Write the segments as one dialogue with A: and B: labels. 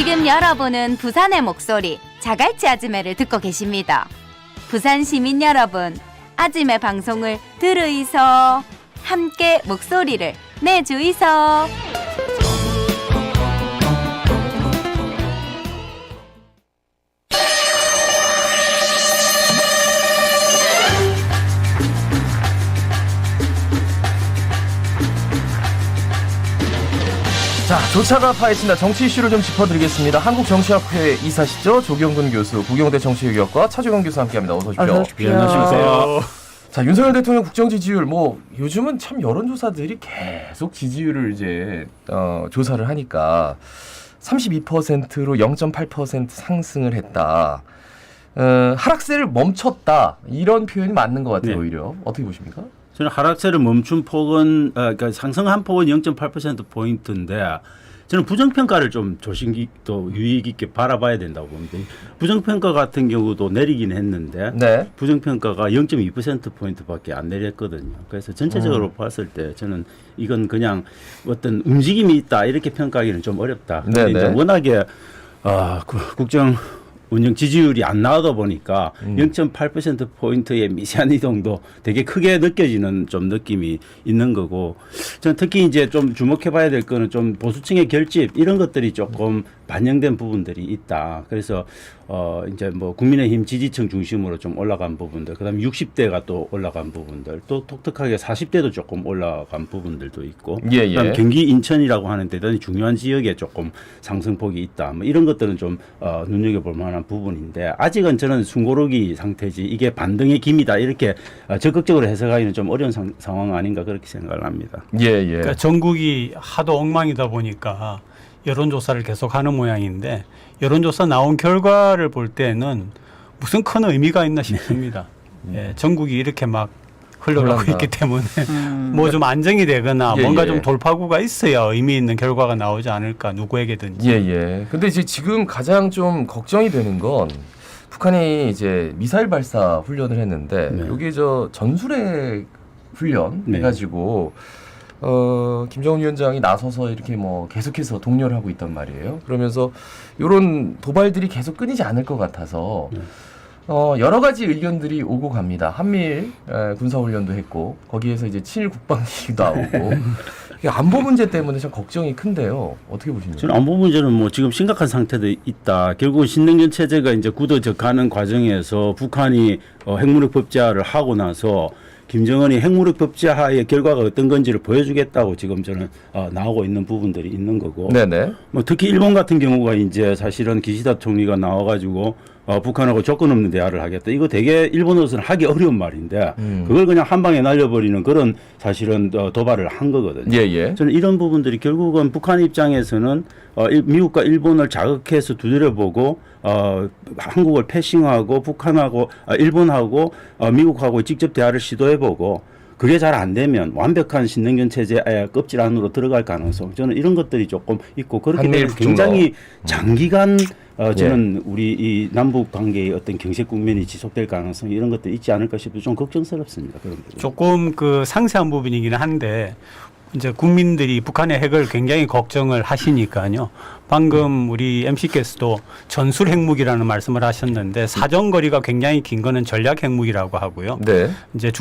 A: 지금 여러분은 부산의 목소리 자갈치 아지매를 듣고 계십니다. 부산 시민 여러분, 아지매 방송을 들으이소. 함께 목소리를 내주이소.
B: 자, 조차가 파헤친다. 정치 이슈를 좀 짚어드리겠습니다. 한국정치학회 이사시죠. 조경근 교수, 국영대 정치외교학과 차주경 교수 함께합니다. 어서 오십시오.
C: 안녕하세요.
B: 자, 윤석열 대통령 국정 지지율 요즘은 참 여론조사들이 계속 지지율을 이제 조사를 하니까 32%로 0.8% 상승을 했다. 하락세를 멈췄다. 이런 표현이 맞는 것 같아요.
C: 네.
B: 오히려 어떻게 보십니까?
C: 저는 하락세를 멈춘 폭은 그러니까 상승한 폭은 0.8%포인트인데 저는 부정평가를 좀 또 유의 깊게 바라봐야 된다고 봅니다. 부정평가 같은 경우도 내리긴 했는데
B: 네.
C: 부정평가가 0.2%포인트밖에 안 내렸거든요. 그래서 전체적으로 봤을 때 저는 이건 그냥 어떤 움직임이 있다 이렇게 평가하기는 좀 어렵다. 근데 이제 워낙에 국정 운영 지지율이 안 나오다 보니까 0.8%포인트의 미세한 이동도 되게 크게 느껴지는 좀 느낌이 있는 거고, 저는 특히 이제 좀 주목해 봐야 될 거는 좀 보수층의 결집 이런 것들이 조금 반영된 부분들이 있다. 그래서 이제 뭐 국민의힘 지지층 중심으로 좀 올라간 부분들, 그다음에 60대가 또 올라간 부분들, 또 독특하게 40대도 조금 올라간 부분들도 있고, 그다음에 경기 인천이라고 하는 대단히 중요한 지역에 조금 상승폭이 있다. 뭐 이런 것들은 좀 눈여겨볼 만한 부분인데, 아직은 저는 숨고르기 상태지 이게 반등의 기미다 이렇게 적극적으로 해석하기는 좀 어려운 상황 아닌가 그렇게 생각을 합니다.
D: 그러니까 전국이 하도 엉망이다 보니까 여론조사를 계속하는 모양인데, 여론조사 나온 결과를 볼 때는 무슨 큰 의미가 있나 싶습니다. 예, 전국이 이렇게 막 흘러가고 있기 때문에 뭐 좀 안정이 되거나 뭔가 좀 돌파구가 있어야 의미 있는 결과가 나오지 않을까, 누구에게든지.
B: 근데 이제 지금 가장 좀 걱정이 되는 건 북한이 이제 미사일 발사 훈련을 했는데 여기 전술핵 훈련 해가지고 김정은 위원장이 나서서 이렇게 뭐 계속해서 독려를 하고 있단 말이에요. 그러면서 이런 도발들이 계속 끊이지 않을 것 같아서 여러 가지 의견들이 오고 갑니다. 한미일 군사훈련도 했고 거기에서 이제 친일 국방 얘기도 나오고 안보 문제 때문에 참 걱정이 큰데요. 어떻게 보십니까?
C: 저는 안보 문제는 뭐 지금 심각한 상태도 있다. 결국 신냉전 체제가 이제 굳어져 가는 과정에서 북한이 핵무력 법제화를 하고 나서 김정은이 핵무력 법제화의 결과가 어떤 건지를 보여주겠다고 지금 저는 나오고 있는 부분들이 있는 거고.
B: 네네.
C: 뭐 특히 일본 같은 경우가 이제 사실은 기시다 총리가 나와가지고 북한하고 조건 없는 대화를 하겠다. 이거 되게 일본으로서는 하기 어려운 말인데 그걸 그냥 한 방에 날려버리는 그런 사실은 도발을 한 거거든요. 저는 이런 부분들이 결국은 북한 입장에서는 미국과 일본을 자극해서 두드려보고 한국을 패싱하고 북한하고 일본하고 미국하고 직접 대화를 시도해보고 그게 잘 안 되면 완벽한 신냉전 체제의 껍질 안으로 들어갈 가능성, 저는 이런 것들이 조금 있고, 그렇기 때문에 굉장히 장기간 저는 우리 이 남북 관계의 어떤 경제 국면이 지속될 가능성 이런 것도 있지 않을까 싶어서 좀 걱정스럽습니다. 그런 부분.
D: 조금 그 상세한 부분이긴 한데 이제 국민들이 북한의 핵을 굉장히 걱정을 하시니까요. 방금 우리 MC께서도 전술 핵무기라는 말씀을 하셨는데 사정거리가 굉장히 긴 거는 전략 핵무기라고 하고요. 이제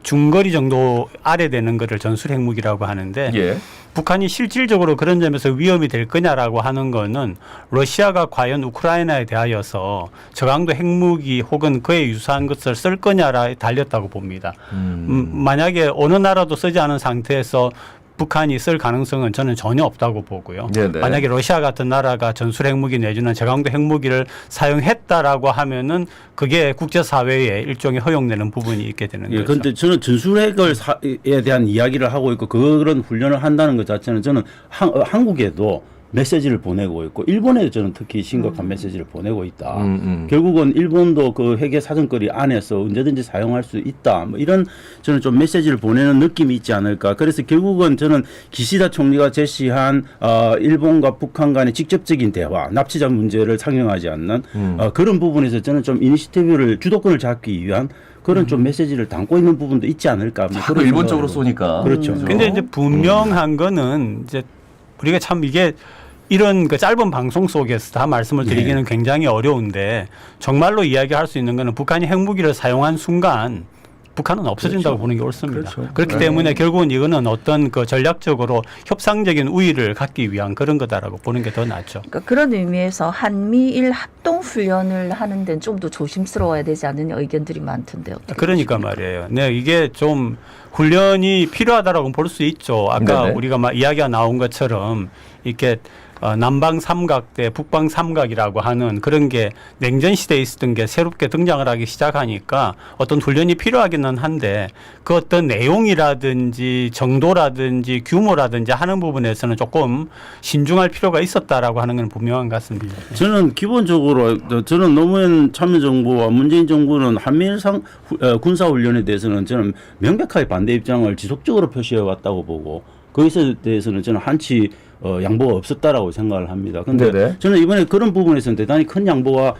D: 중거리 정도 아래 되는 거를 전술 핵무기라고 하는데 북한이 실질적으로 그런 점에서 위험이 될 거냐라고 하는 거는 러시아가 과연 우크라이나에 대하여서 저강도 핵무기 혹은 그에 유사한 것을 쓸 거냐라 달렸다고 봅니다. 만약에 어느 나라도 쓰지 않은 상태에서 북한이 쓸 가능성은 저는 전혀 없다고 보고요. 만약에 러시아 같은 나라가 전술 핵무기 내지는 저강도 핵무기를 사용했다라고 하면은 그게 국제사회에 일종의 허용되는 부분이 있게 되는 거죠.
C: 그런데 저는 전술핵에 대한 이야기를 하고 있고 그런 훈련을 한다는 것 자체는 저는 한국에도 메시지를 보내고 있고 일본에 저는 특히 심각한 메시지를 보내고 있다. 결국은 일본도 그 핵의 사정거리 안에서 언제든지 사용할 수 있다. 뭐 이런 저는 좀 메시지를 보내는 느낌이 있지 않을까. 그래서 결국은 저는 기시다 총리가 제시한 일본과 북한 간의 직접적인 대화, 납치자 문제를 상영하지 않는 그런 부분에서 저는 좀 이니시티브를 주도권을 잡기 위한 그런 좀 메시지를 담고 있는 부분도 있지 않을까.
B: 뭐 일본 쪽으로 쏘니까.
D: 그렇죠. 근데 이제 분명한 거는 이제 우리가 참 이게 이런 그 짧은 방송 속에서 다 말씀을 드리기는 굉장히 어려운데 정말로 이야기할 수 있는 거는 북한이 핵무기를 사용한 순간 북한은 없어진다고 보는 게 옳습니다. 그렇기 때문에 결국은 이거는 어떤 그 전략적으로 협상적인 우위를 갖기 위한 그런 거다라고 보는 게 더 낫죠.
E: 그러니까 그런 의미에서 한미일 합동 훈련을 하는 데는 좀 더 조심스러워야 되지 않느냐 의견들이 많던데 어떻게
D: 그러니까
E: 보십니까?
D: 말이에요. 네, 이게 좀 훈련이 필요하다라고 볼 수 있죠. 아까
B: 네네.
D: 우리가 막 이야기가 나온 것처럼 이렇게 남방 삼각대, 북방 삼각이라고 하는 그런 게 냉전 시대에 있었던 게 새롭게 등장을 하기 시작하니까 어떤 훈련이 필요하기는 한데 그 어떤 내용이라든지 정도라든지 규모라든지 하는 부분에서는 조금 신중할 필요가 있었다라고 하는 건 분명한 것 같습니다.
C: 저는 기본적으로 저는 노무현 참여정부와 문재인 정부는 한미일 군사훈련에 대해서는 저는 명백하게 반대 입장을 지속적으로 표시해 왔다고 보고 거기에 대해서는 저는 한치 양보가 없었다라고 생각을 합니다. 그런데 저는 이번에 그런 부분에서는 대단히 큰 양보가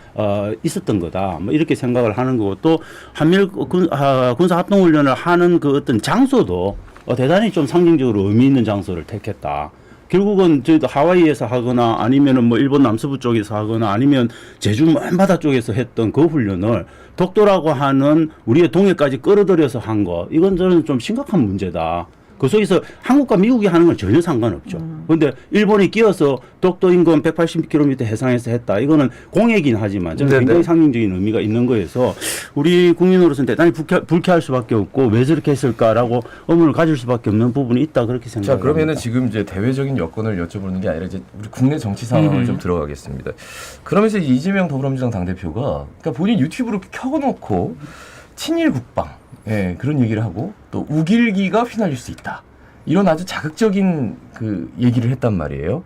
C: 있었던 거다. 뭐 이렇게 생각을 하는 거고 또 한미일 군사 합동훈련을 하는 그 어떤 장소도 대단히 좀 상징적으로 의미 있는 장소를 택했다. 결국은 저희도 하와이에서 하거나 아니면은 뭐 일본 남서부 쪽에서 하거나 아니면 제주 먼 바다 쪽에서 했던 그 훈련을 독도라고 하는 우리의 동해까지 끌어들여서 한 거 이건 저는 좀 심각한 문제다. 그 속에서 한국과 미국이 하는 건 전혀 상관없죠. 그런데 일본이 끼어서 독도 인근 180km 해상에서 했다. 이거는 공예긴 하지만 저는 굉장히 상징적인 의미가 있는 거여서 우리 국민으로서는 대단히 불쾌할 수밖에 없고 왜 저렇게 했을까라고 의문을 가질 수밖에 없는 부분이 있다 그렇게 생각합니다.
B: 자, 그러면은 지금 이제 대외적인 여건을 여쭤보는 게 아니라 이제 우리 국내 정치 상황을 좀 들어가겠습니다. 그러면서 이재명 더불어민주당 당대표가 그러니까 본인 유튜브로 켜놓고 친일 국방 예, 그런 얘기를 하고 또 우길기가 휘날릴 수 있다. 이런 아주 자극적인 그 얘기를 했단 말이에요.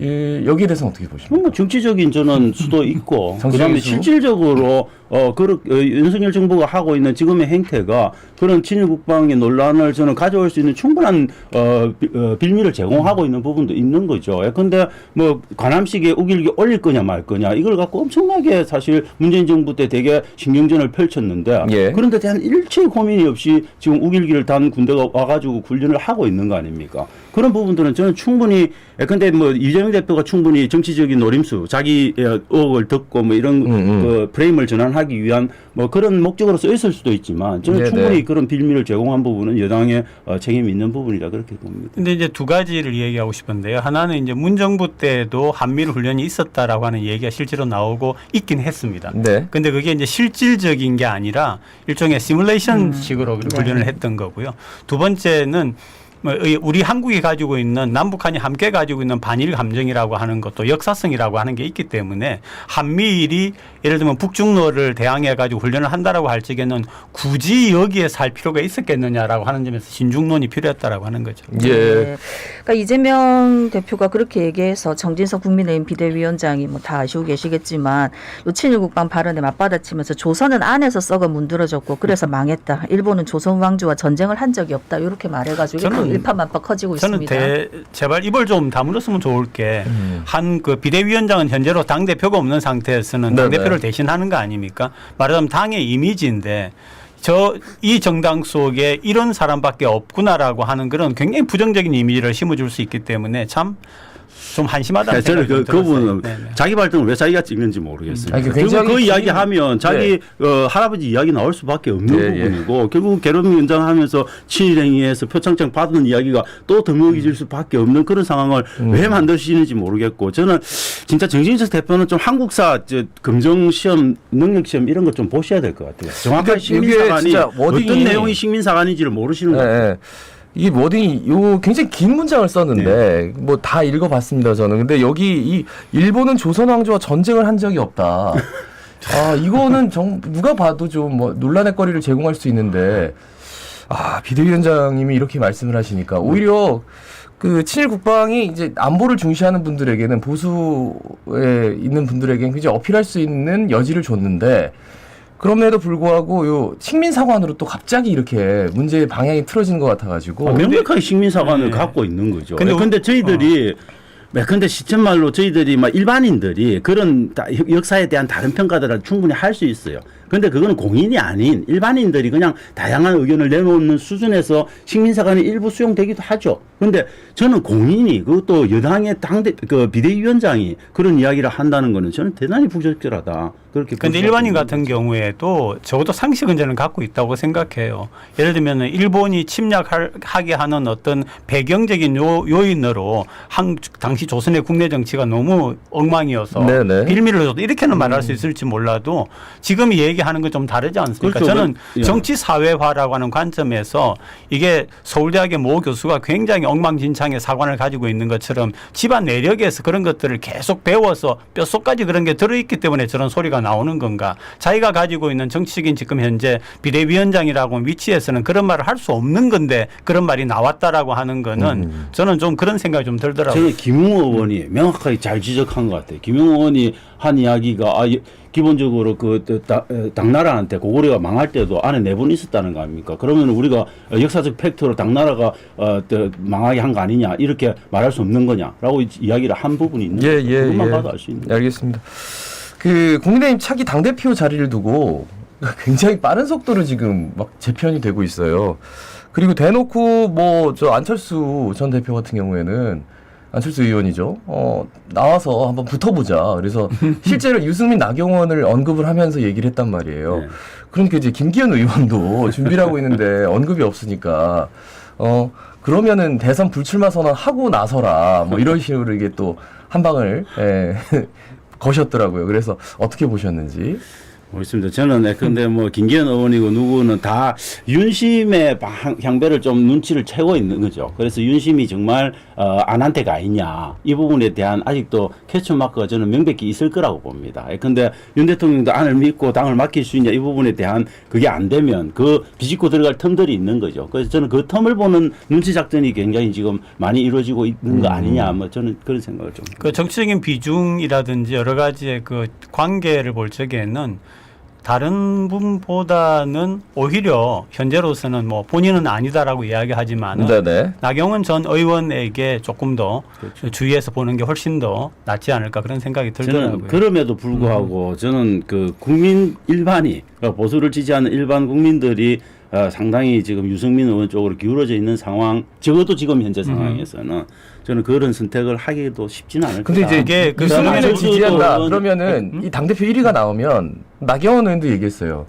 B: 예, 여기에 대해서는 어떻게 보십니까?
C: 뭐 정치적인 저는 수도 있고 그다음에
B: 수?
C: 실질적으로 윤석열 정부가 하고 있는 지금의 행태가 그런 친일 국방의 논란을 저는 가져올 수 있는 충분한 빌미를 제공하고 있는 부분도 있는 거죠. 그런데 뭐 관함식에 우길기 올릴 거냐 말 거냐 이걸 갖고 엄청나게 사실 문재인 정부 때 되게 신경전을 펼쳤는데 그런데 대한 일체의 고민이 없이 지금 우길기를 단 군대가 와가지고 훈련을 하고 있는 거 아닙니까? 그런 부분들은 저는 충분히 근데 뭐 이재명 대표가 충분히 정치적인 노림수 자기 의혹을 듣고 뭐 이런 그 프레임을 전환하기 위한 뭐 그런 목적으로 쓰였을 수도 있지만 저는 충분히 그런 빌미를 제공한 부분은 여당의 책임이 있는 부분이다 그렇게 봅니다.
D: 근데 이제 두 가지를 얘기하고 싶은데요. 하나는 이제 문 정부 때도 한미일 훈련이 있었다라고 하는 얘기가 실제로 나오고 있긴 했습니다. 근데 그게 이제 실질적인 게 아니라 일종의 시뮬레이션 식으로 훈련을 했던 거고요. 두 번째는 우리 한국이 가지고 있는 남북한이 함께 가지고 있는 반일 감정이라고 하는 것도 역사성이라고 하는 게 있기 때문에 한미일이 예를 들면 북중로를 대항해 가지고 훈련을 한다라고 할 적에는 굳이 여기에 살 필요가 있었겠느냐라고 하는 점에서 신중론이 필요했다라고 하는 거죠.
E: 네. 그러니까 이재명 대표가 그렇게 얘기해서 정진석 국민의힘 비대위원장이 뭐 다 아시고 계시겠지만 요 친일 국방 발언에 맞받아치면서 조선은 안에서 썩어 문드러졌고 그래서 망했다. 일본은 조선 왕조와 전쟁을 한 적이 없다. 이렇게 말해가지고 일파만파 커지고
D: 저는
E: 있습니다.
D: 제발 입을 좀 다물었으면 좋을 게 한 그 비대위원장은 현재로 당 대표가 없는 상태에서는 당 대표를 대신하는 거 아닙니까? 말하자면 당의 이미지인데 이 정당 속에 이런 사람밖에 없구나라고 하는 그런 굉장히 부정적인 이미지를 심어줄 수 있기 때문에 참 좀 한심하다는 생각이
C: 저는 그 부분은
D: 네네.
C: 자기 발등을 왜 자기가 찍는지 모르겠습니다.
B: 굉장히
C: 그 이야기하면 자기 할아버지 이야기 나올 수밖에 없는 부분이고 결국 결혼 연장하면서 친일행위에서 표창장 받은 이야기가 또 더먹이질 수밖에 없는 그런 상황을 왜 만드시는지 모르겠고 저는 진짜 정진석 대표는 좀 한국사 검정시험 능력시험 이런 것 좀 보셔야 될 것 같아요. 정확한 식민사관이 어떤 내용이 식민사관인지를 모르시는 것 같아요.
B: 이 워딩이 굉장히 긴 문장을 썼는데 뭐 다 읽어봤습니다 저는. 근데 여기 이 일본은 조선 왕조와 전쟁을 한 적이 없다. 아 이거는 누가 봐도 좀 뭐 논란의 거리를 제공할 수 있는데 비대위원장님이 이렇게 말씀을 하시니까 오히려 그 친일 국방이 이제 안보를 중시하는 분들에게는 보수에 있는 분들에게는 굉장히 어필할 수 있는 여지를 줬는데. 그럼에도 불구하고 요 식민사관으로 또 갑자기 이렇게 문제의 방향이 틀어진 것 같아가지고
C: 명백하게 식민사관을 갖고 있는 거죠. 근데 저희들이 근데 시점말로 저희들이 막 일반인들이 그런 역사에 대한 다른 평가들을 충분히 할 수 있어요. 근데 그거는 공인이 아닌 일반인들이 그냥 다양한 의견을 내놓는 수준에서 식민사관이 일부 수용되기도 하죠. 근데 저는 공인이 그것도 여당의 비대위원장이 그런 이야기를 한다는 거는 저는 대단히 부적절하다. 그렇게.
D: 근데 일반인 같은 경우에도 적어도 상식은 저는 갖고 있다고 생각해요. 예를 들면 일본이 침략하게 하는 어떤 배경적인 요인으로 당시 조선의 국내 정치가 너무 엉망이어서
B: 네네.
D: 빌미를 줘도 이렇게는 말할 수 있을지 몰라도 지금 얘기하는 건 좀 다르지 않습니까?
C: 그렇죠.
D: 저는
C: 예.
D: 정치 사회화라고 하는 관점에서 이게 서울대학의 모 교수가 굉장히 엉망진창의 사관을 가지고 있는 것처럼 집안 내력에서 그런 것들을 계속 배워서 뼛속까지 그런 게 들어있기 때문에 저런 소리가 나오는 건가? 자기가 가지고 있는 정치적인 지금 현재 비대위원장이라고 위치에서는 그런 말을 할 수 없는 건데 그런 말이 나왔다라고 하는 거는 저는 좀 그런 생각이 좀 들더라고요.
C: 저는 김웅 의원이 명확하게 잘 지적한 것 같아요. 김웅 의원이 한 이야기가 기본적으로 당나라한테 고구려가 망할 때도 안에 내분이 있었다는 거 아닙니까? 그러면 우리가 역사적 팩트로 당나라가 망하게 한 거 아니냐 이렇게 말할 수 없는 거냐라고 이야기를 한 부분이 있는 거예요. 그것만 봐도 알 수 있는 거예요.
B: 알겠습니다. 국민의힘 차기 당대표 자리를 두고 굉장히 빠른 속도로 지금 막 재편이 되고 있어요. 그리고 대놓고 안철수 전 대표 같은 경우에는 안철수 의원이죠. 나와서 한번 붙어보자. 그래서 실제로 유승민, 나경원을 언급을 하면서 얘기를 했단 말이에요.
C: 네.
B: 그러니까 이제 김기현 의원도 준비를 하고 있는데 언급이 없으니까 그러면은 대선 불출마 선언하고 나서라. 이런 식으로 이게 또 한 방을 거셨더라고요. 그래서 어떻게 보셨는지.
C: 모르겠습니다. 저는 근데 김기현 의원이고 누구는 다 윤심의 향배를 좀 눈치를 채고 있는 거죠. 그래서 윤심이 정말 안한테가 아니냐 이 부분에 대한 아직도 캐치 마크가 저는 명백히 있을 거라고 봅니다. 근데 윤 대통령도 안을 믿고 당을 맡길 수 있냐 이 부분에 대한 그게 안 되면 그 비집고 들어갈 텀들이 있는 거죠. 그래서 저는 그 텀을 보는 눈치 작전이 굉장히 지금 많이 이루어지고 있는 거 아니냐 저는 그런 생각을 좀.
D: 그 정치적인 비중이라든지 여러 가지의 그 관계를 볼 적에는 다른 분보다는 오히려 현재로서는 본인은 아니다라고 이야기하지만
B: 네네.
D: 나경원 전 의원에게 조금 더
C: 그렇죠.
D: 주의해서 보는 게 훨씬 더 낫지 않을까 그런 생각이 들더라고요.
C: 저는 그럼에도 불구하고 저는 국민 일반이 보수를 지지하는 일반 국민들이 상당히 지금 유승민 의원 쪽으로 기울어져 있는 상황, 적어도 지금 현재 상황에서는 저는 그런 선택을 하기도 쉽지는 않을
B: 근데
C: 거다.
B: 이제 유승민을 지지한다. 그러면은 이 당대표 1위가 나오면 나경원 의원도 얘기했어요.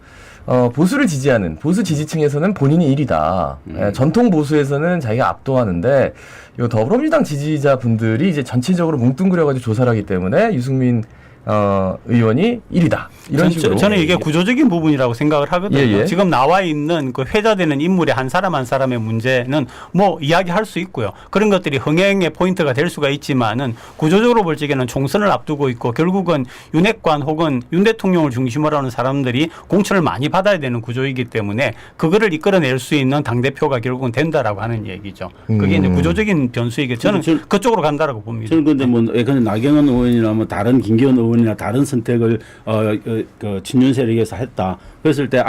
B: 보수를 지지하는 보수 지지층에서는 본인이 1위다. 전통 보수에서는 자기가 압도하는데 이 더불어민주당 지지자분들이 이제 전체적으로 뭉뚱그려가지고 조사를 하기 때문에 유승민 의원이 1위다. 이런 식으로.
D: 저는 이게 구조적인 부분이라고 생각을 하거든요.
B: 예.
D: 지금 나와 있는 그 회자되는 인물의 한 사람의 문제는 이야기할 수 있고요. 그런 것들이 흥행의 포인트가 될 수가 있지만은 구조적으로 볼 적에는 총선을 앞두고 있고 결국은 윤핵관 혹은 윤 대통령을 중심으로 하는 사람들이 공천을 많이 받아야 되는 구조이기 때문에 그거를 이끌어낼 수 있는 당대표가 결국은 된다라고 하는 얘기죠. 그게 이제 구조적인 변수이기 저는 그쪽으로 간다라고 봅니다.
C: 저는 근데 나경원 의원이나 다른 김기현 의원이나 다른 선택을 친윤 세력에서 했다. 그랬을 때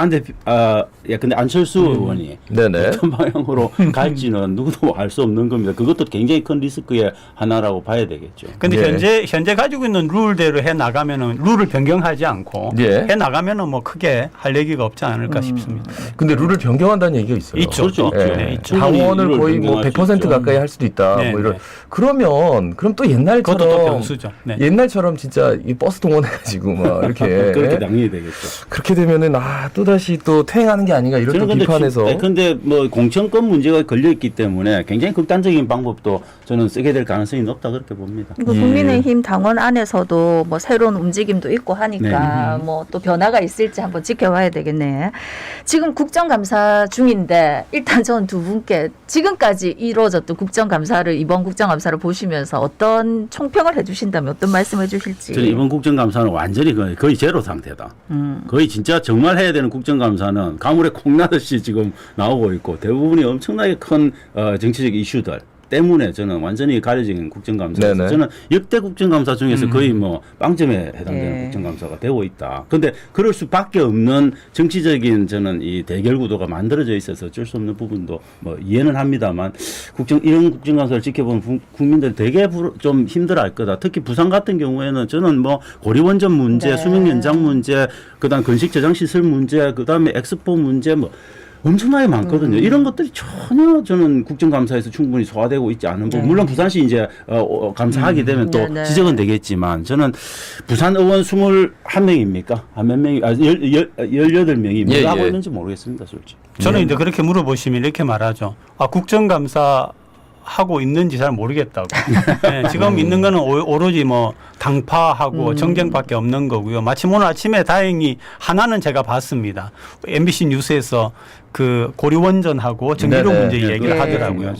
C: 근데 안철수 의원이
B: 네네.
C: 어떤 방향으로 갈지는 누구도 알 수 없는 겁니다. 그것도 굉장히 큰 리스크의 하나라고 봐야 되겠죠.
D: 근데 현재 가지고 있는 룰대로 해 나가면은 룰을 변경하지 않고 해 나가면은 크게 할 얘기가 없지 않을까 싶습니다.
B: 근데 룰을 변경한다는 얘기가 있어요.
D: 있죠.
C: 그렇죠.
D: 네, 있죠.
B: 당원을 거의
C: 변경할 수
B: 100%
C: 있죠.
B: 가까이 할 수도 있다.
D: 네,
B: 이런.
D: 네.
B: 그럼 또 옛날처럼
D: 그것도 또 변수죠. 네.
B: 옛날처럼 진짜 이 버스 동원해가지고 이렇게
C: 그렇게 당연히 되겠죠.
B: 그렇게 되면은 또 다시 또 퇴행하는 게 아닌가 이런 또 비판에서.
C: 근데 공천권 문제가 걸려 있기 때문에 굉장히 극단적인 방법도 저는 쓰게 될 가능성이 높다 그렇게 봅니다.
E: 국민의힘 당원 안에서도 새로운 움직임도 있고 하니까 또 변화가 있을지 한번 지켜봐야 되겠네. 지금 국정감사 중인데 일단 전 두 분께 지금까지 이루어졌던 국정감사를 이번 국정감사를 보시면서 어떤 총평을 해주신다면 어떤 말씀해 주실지.
C: 저는 이번 국정감사는 완전히 거의 제로 상태다. 거의 진짜 정말 해야 되는 국정감사는 가물에 콩나듯이 지금 나오고 있고 대부분이 엄청나게 큰 정치적 이슈들 때문에 저는 완전히 가려진 국정감사에서
B: 네네.
C: 저는 역대 국정감사 중에서 거의 뭐 빵점에 해당되는
E: 예.
C: 국정감사가 되고 있다. 그런데 그럴 수밖에 없는 정치적인 저는 이 대결 구도가 만들어져 있어서 어쩔 수 없는 부분도 뭐 이해는 합니다만 이런 국정감사를 지켜보면 국민들 되게 좀 힘들어할 거다. 특히 부산 같은 경우에는 저는 뭐 고리원전 문제,
E: 네.
C: 수명 연장 문제, 그다음 건식 저장 시설 문제, 그다음에 엑스포 문제 뭐 엄청나게 많거든요. 이런 것들이 전혀 저는 국정감사에서 충분히 소화되고 있지 않은 부분. 물론 부산시 이제 감사하게 되면 또
E: 네네.
C: 지적은 되겠지만 저는 부산 의원 21명입니까? 몇 명이 18명이 뭘
B: 예,
C: 하고
B: 예.
C: 있는지 모르겠습니다, 솔직히.
D: 저는 이제 그렇게 물어보시면 이렇게 말하죠. 아, 국정감사 하고 있는지 잘 모르겠다고. 네, 지금 있는 거는 오로지 뭐 당파하고 정쟁밖에 없는 거고요. 마침 오늘 아침에 다행히 하나는 제가 봤습니다. MBC 뉴스에서 그 고리원전하고 전기료
B: 네네.
D: 문제 얘기를
E: 예.
D: 하더라고요.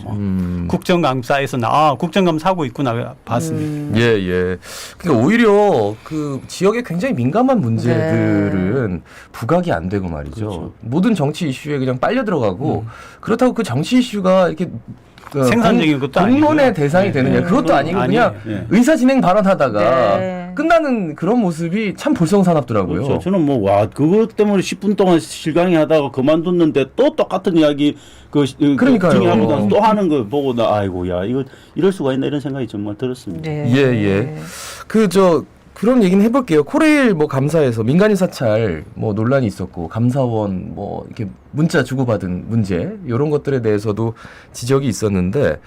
D: 국정감사에서 국정감사 하고 있구나 봤습니다.
B: 예, 예. 그러니까 오히려 그 지역에 굉장히 민감한 문제들은 부각이 안 되고 말이죠.
C: 그렇죠.
B: 모든 정치 이슈에 그냥 빨려 들어가고 그렇다고 그 정치 이슈가 이렇게 그
D: 생산적인 것도
B: 공론의
D: 아니고요.
B: 대상이
D: 네.
B: 되느냐 그것도 아니고 그냥
C: 네.
B: 의사 진행 발언하다가
E: 네.
B: 끝나는 그런 모습이 참 볼썽사납더라고요.
C: 그렇죠. 저는 뭐 와 그것 때문에 10분 동안 실강의 하다가 그만뒀는데 또 똑같은 이야기
B: 그러니까요.
C: 정의합니다. 또 하는 거 보고 나 아이고 야 이거 이럴 수가 있나 이런 생각이 정말 들었습니다.
E: 네.
B: 예, 예. 그런 얘기는 해볼게요. 코레일 뭐 감사에서 민간인 사찰 뭐 논란이 있었고 감사원 뭐 이렇게 문자 주고받은 문제 이런 것들에 대해서도 지적이 있었는데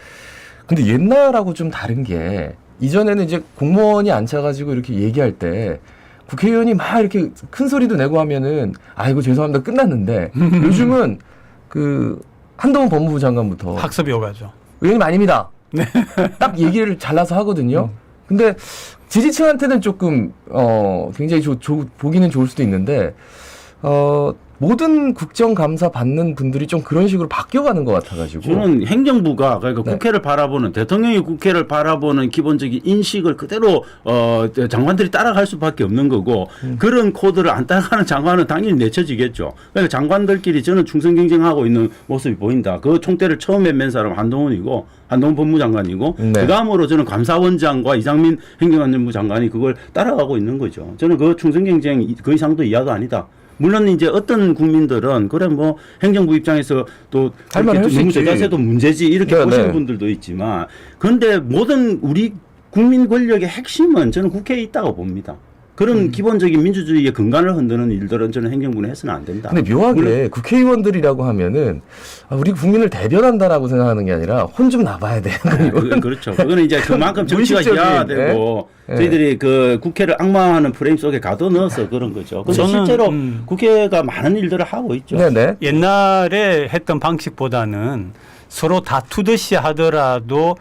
B: 근데 옛날하고 좀 다른 게 이전에는 이제 공무원이 앉아가지고 이렇게 얘기할 때 국회의원이 막 이렇게 큰 소리도 내고 하면은 아이고 죄송합니다 끝났는데 요즘은 그 한동훈 법무부 장관부터
D: 학습이 오가죠.
B: 의원님 아닙니다. 딱 얘기를 잘라서 하거든요. 근데 지지층한테는 조금 굉장히 보기는 좋을 수도 있는데 모든 국정감사 받는 분들이 좀 그런 식으로 바뀌어가는 것 같아가지고
C: 저는 행정부가 그러니까
B: 네.
C: 국회를 바라보는 대통령이 국회를 바라보는 기본적인 인식을 그대로 장관들이 따라갈 수밖에 없는 거고 그런 코드를 안 따라가는 장관은 당연히 내쳐지겠죠. 그러니까 장관들끼리 저는 충성 경쟁하고 있는 모습이 보인다. 그 총대를 처음에 맨 사람 한동훈 법무장관이고
B: 네.
C: 그 다음으로 저는 감사원장과 이상민 행정안전부 장관이 그걸 따라가고 있는 거죠. 저는 그 충성 경쟁 그 이상도 이하도 아니다. 물론 이제 어떤 국민들은 그래 뭐 행정부 입장에서 또
B: 할 말은 할수
C: 너무
B: 있지.
C: 저자세도 문제지 이렇게
B: 네,
C: 보시는
B: 네.
C: 분들도 있지만 그런데 모든 우리 국민 권력의 핵심은 저는 국회에 있다고 봅니다. 그런 기본적인 민주주의의 근간을 흔드는 일들은 저는 행정부는 해서는 안 된다.
B: 근데 묘하게
C: 물론
B: 국회의원들이라고 하면은 우리 국민을 대변한다라고 생각하는 게 아니라 혼 좀 나봐야 돼.
C: 그렇죠. 그거는 이제 그만큼 정치가
B: 무의식적인,
C: 희화되고
B: 예?
C: 저희들이 그 국회를 악마하는 프레임 속에 가둬넣어서 그런 거죠. 근데
D: 저는,
C: 실제로 국회가 많은 일들을 하고 있죠.
B: 네네.
D: 옛날에 했던 방식보다는 서로 다투듯이 하더라도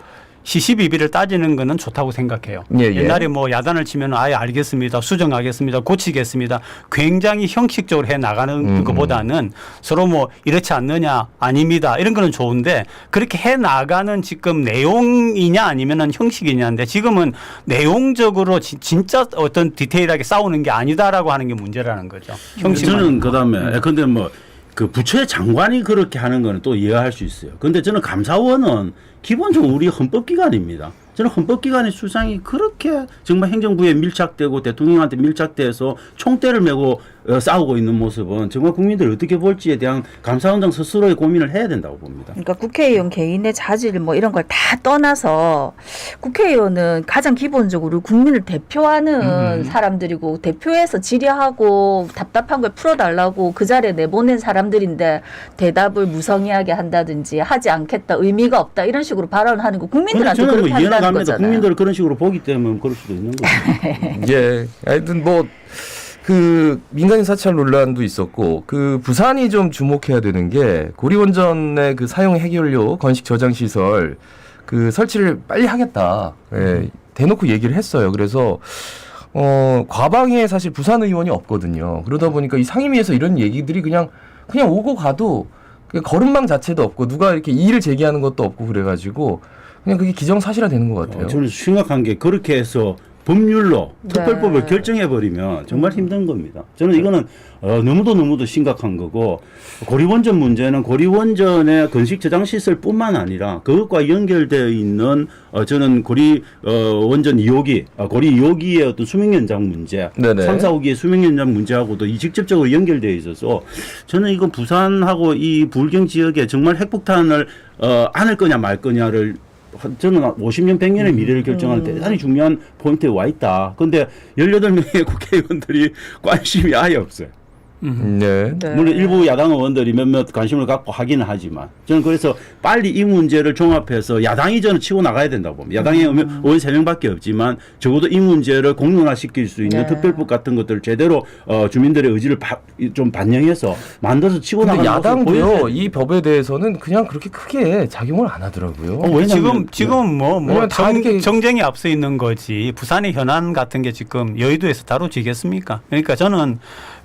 D: 시시비비를 따지는 거는 좋다고 생각해요.
B: 예, 예.
D: 옛날에 뭐 야단을 치면 아예 알겠습니다. 수정하겠습니다. 고치겠습니다. 굉장히 형식적으로 해 나가는 것보다는 서로 뭐 이렇지 않느냐 아닙니다. 이런 거는 좋은데 그렇게 해 나가는 지금 내용이냐 아니면은 형식이냐인데 지금은 내용적으로 진짜 어떤 디테일하게 싸우는 게 아니다라고 하는 게 문제라는 거죠. 형식만.
C: 저는 그다음에 근데 뭐 그 부처의 장관이 그렇게 하는 거는 또 이해할 수 있어요. 근데 저는 감사원은 기본적으로 우리 헌법기관입니다. 저는 헌법기관의 수상이 그렇게 정말 행정부에 밀착되고 대통령한테 밀착돼서 총대를 메고 싸우고 있는 모습은 정말 국민들이 어떻게 볼지에 대한 감사원장 스스로의 고민을 해야 된다고 봅니다.
E: 그러니까 국회의원 개인의 자질 뭐 이런 걸 다 떠나서 국회의원은 가장 기본적으로 국민을 대표하는 사람들이고 대표해서 질의하고 답답한 걸 풀어달라고 그 자리에 내보낸 사람들인데 대답을 무성의하게 한다든지 하지 않겠다 의미가 없다 이런 식으로 발언하는 거 국민들한테
C: 저는
E: 그렇게
C: 뭐 이해는
E: 한다는
C: 갑니다.
E: 거잖아요.
C: 국민들을 그런 식으로 보기 때문에 그럴 수도 있는 거죠.
B: 예. 하여튼 뭐 그 민간인 사찰 논란도 있었고 그 부산이 좀 주목해야 되는 게 고리원전의 그 사용 해결료 건식 저장 시설 그 설치를 빨리 하겠다. 예. 대놓고 얘기를 했어요. 그래서 과방에 사실 부산 의원이 없거든요. 그러다 보니까 이 상임위에서 이런 얘기들이 그냥 오고 가도 그 거름망 자체도 없고 누가 이렇게 이의를 제기하는 것도 없고 그래가지고 그냥 그게 기정사실화 되는 것 같아요.
C: 저는 심각한 게 그렇게 해서 법률로
E: 네.
C: 특별법을 결정해 버리면 정말 힘든 겁니다. 저는 이거는 너무도 심각한 거고, 고리원전 문제는 고리원전의 건식 저장 시설뿐만 아니라 그것과 연결되어 있는 저는 원전 2호기, 고리 2호기의 어떤 수명 연장 문제,
B: 네네.
C: 3, 4호기의 수명 연장 문제하고도 직접적으로 연결되어 있어서 저는 이건 부산하고 이 불경 지역에 정말 핵폭탄을 안을 거냐 말 거냐를 저는 50년, 100년의 미래를 결정하는 대단히 중요한 포인트에 와 있다. 그런데 18명의 국회의원들이 관심이 아예 없어요.
B: 네.
E: 네.
C: 물론 일부 야당 의원들이 몇몇 관심을 갖고 하기는 하지만 저는 그래서 빨리 이 문제를 종합해서 야당이 저는 치고 나가야 된다고 봅니다. 야당의 의원 3명밖에 없지만 적어도 이 문제를 공론화시킬 수 있는
E: 네.
C: 특별법 같은 것들을 제대로 주민들의 의지를 좀 반영해서 만들어서 치고
B: 근데
C: 나가는 모습을
B: 야당도요
C: 보여줘야
B: 이 법에 대해서는 그냥 그렇게 크게 작용을 안 하더라고요.
C: 왜냐면
D: 지금
B: 왜냐면 다 이렇게-
D: 정쟁이 앞서 있는 거지 부산의 현안 같은 게 지금 여의도에서 다뤄지겠습니까? 그러니까 저는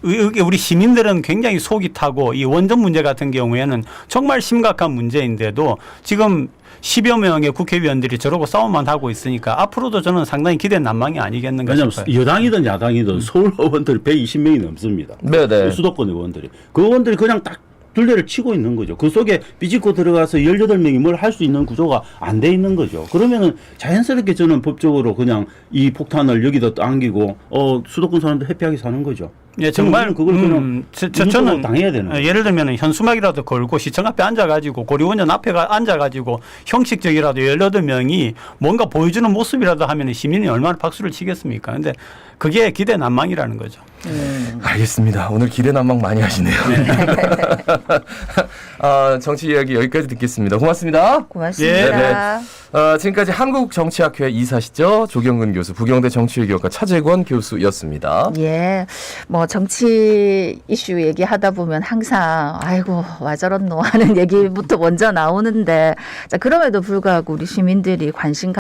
D: 우리 시민들은 굉장히 속이 타고 이 원전 문제 같은 경우에는 정말 심각한 문제인데도 지금 10여 명의 국회의원들이 저러고 싸움만 하고 있으니까 앞으로도 저는 상당히 기대 난망이 아니겠는가
C: 왜냐하면
D: 싶어요.
C: 여당이든 야당이든 서울 의원들이 120명이 넘습니다.
B: 네네.
C: 수도권 의원들이. 그 의원들이 그냥 딱 둘레를 치고 있는 거죠. 그 속에 삐집고 들어가서 18명이 뭘 할 수 있는 구조가 안 돼 있는 거죠. 그러면은 자연스럽게 저는 법적으로 그냥 이 폭탄을 여기다 안기고 수도권 사람들 해피하게 사는 거죠.
D: 예, 정말
C: 그걸 그냥
D: 저는
C: 당해야 되는 거죠.
D: 예를 들면 현수막이라도 걸고 시청 앞에 앉아가지고 고리원전 앞에 앉아가지고 형식적이라도 18명이 뭔가 보여주는 모습이라도 하면 시민이 얼마나 박수를 치겠습니까? 근데 그게 기대 난망이라는 거죠.
B: 알겠습니다. 오늘 기대 난망 많이 하시네요. 정치 이야기 여기까지 듣겠습니다. 고맙습니다.
E: 고맙습니다.
B: 지금까지 한국정치학회 이사시죠. 조경근 교수, 부경대 정치외교학과 차재권 교수였습니다.
E: 예, 뭐 정치 이슈 얘기하다 보면 항상 아이고 와 저렇노 하는 얘기부터 먼저 나오는데 자 그럼에도 불구하고 우리 시민들이 관심